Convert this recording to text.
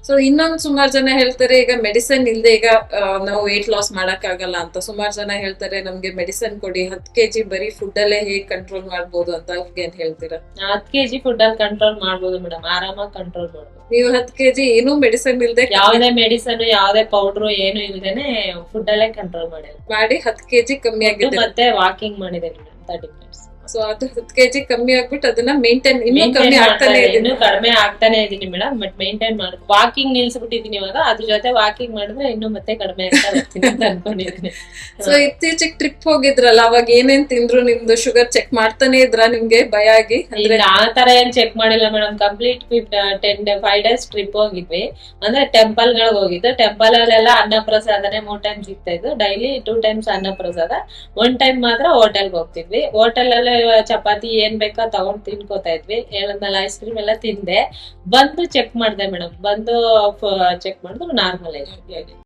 So ಇನ್ನೊಂದು ಸುಮಾರು ಜನ ಹೇಳ್ತಾರೆ ಈಗ ಮೆಡಿಸಿನ್ ಇಲ್ದೆ ಈಗ ನಾವು ವೇಟ್ ಲಾಸ್ ಮಾಡಕ್ ಆಗಲ್ಲ ಅಂತ. ಸುಮಾರು ಜನ ಹೇಳ್ತಾರೆ ನಮ್ಗೆ ಮೆಡಿಸಿನ್ ಕೊಡಿ, 10 kg ಬರೀ ಫುಡ್ ಅಲ್ಲೇ ಹೇಗ್ ಕಂಟ್ರೋಲ್ ಮಾಡ್ಬೋದು ಅಂತ. ಅವ್ರಿಗೆ ಏನ್ ಹೇಳ್ತೀರಾ? 10 kg ಫುಡ್ ಅಲ್ಲಿ ಕಂಟ್ರೋಲ್ ಮಾಡ್ಬೋದು ಮೇಡಮ್, ಆರಾಮಾಗಿ ಕಂಟ್ರೋಲ್ ಮಾಡ್ಬೋದು. ನೀವು 10 kg ಏನೂ ಮೆಡಿಸಿನ್ ಇಲ್ದೆ, ಯಾವ್ದೇ ಮೆಡಿಸನ್ ಯಾವ್ದೇ ಪೌಡರ್ ಏನು ಇಲ್ದೇನೆ ಫುಡ್ ಅಲ್ಲೇ ಕಂಟ್ರೋಲ್ ಮಾಡಿ 10 kg ಕಮ್ಮಿ ಆಗಿದೆ. ಮತ್ತೆ ವಾಕಿಂಗ್ ಮಾಡಿದೆ ಮೇಡಮ್ 30 minutes. ಸೊ ಅದು 10 kg ಕಮ್ಮಿ ಆಗ್ಬಿಟ್ಟು ಅದನ್ನ ಮೇಂಟೈನ್ ಇನ್ನೂ ಕಮ್ಮಿ ಆಗ್ತಾನೆ ಇದೆ. ಇನ್ನು ಕಡಿಮೆ ಆಗ್ತಾನೆ ಇದೀನಿ ಮೇಡಮ್, ಬಟ್ ಮೇಂಟೈನ್ ಮಾಡಿ ವಾಕಿಂಗ್ ನಿಲ್ಸ್ಬಿಟ್ಟಿದೀನಿ ಇವಾಗ. ಅದ್ರ ಜೊತೆ ವಾಕಿಂಗ್ ಮಾಡಿದ್ರೆ ಇನ್ನು ಮತ್ತೆ ಕಡಿಮೆ ಆಗ್ತಾ ಹೋಗ್ತೀನಿ ಅಂತ ಅನ್ಕೊಂಡಿದೀನಿ. ಸೊ ಇತ್ತೀಚೆಗೆ ಟ್ರಿಪ್ ಹೋಗಿದ್ರಲ್ಲ, ಅವಾಗ ಏನೇನ್ ತಿಂದ್ರು? ನಿಮ್ದು ಶುಗರ್ ಚೆಕ್ ಮಾಡ್ತಾನೆ ಇದ್ರ ನಿಮ್ಗೆ ಭಯ ಆಗಿ? ಅಂದ್ರೆ ಆ ತರ ಏನ್ ಚೆಕ್ ಮಾಡಿಲ್ಲ ಮೇಡಮ್. ಕಂಪ್ಲೀಟ್ 5 days ಟ್ರಿಪ್ ಹೋಗಿದ್ವಿ. ಅಂದ್ರೆ ಟೆಂಪಲ್ ಗಳಿಗೆ ಹೋಗಿದ್ದು. ಟೆಂಪಲ್ ಅಲ್ಲೆಲ್ಲ ಅನ್ನ ಪ್ರಸಾದನೆ 3 times ಸಿಗ್ತಾ ಇದ್ದು. ಡೈಲಿ 2 times ಅನ್ನ ಪ್ರಸಾದ, 1 time ಮಾತ್ರ ಹೋಟೆಲ್ಗೆ ಹೋಗ್ತಿದ್ವಿ. ಹೋಟೆಲ್ ಅಲ್ಲೇ ಚಪಾತಿ ಏನ್ ಬೇಕಾ ತಗೊಂಡ್ ತಿನ್ಕೋತಾ ಇದ್ವಿ. ಹೇಳದ್ಮೇಲೆ ಐಸ್ ಕ್ರೀಮ್ ಎಲ್ಲ ತಿಂದೆ. ಬಂದು ಚೆಕ್ ಮಾಡ್ದೆ ಮೇಡಮ್. ಬಂದು ಚೆಕ್ ಮಾಡಿದ್ರು ನಾರ್ಮಲ್ ಆಗಿ.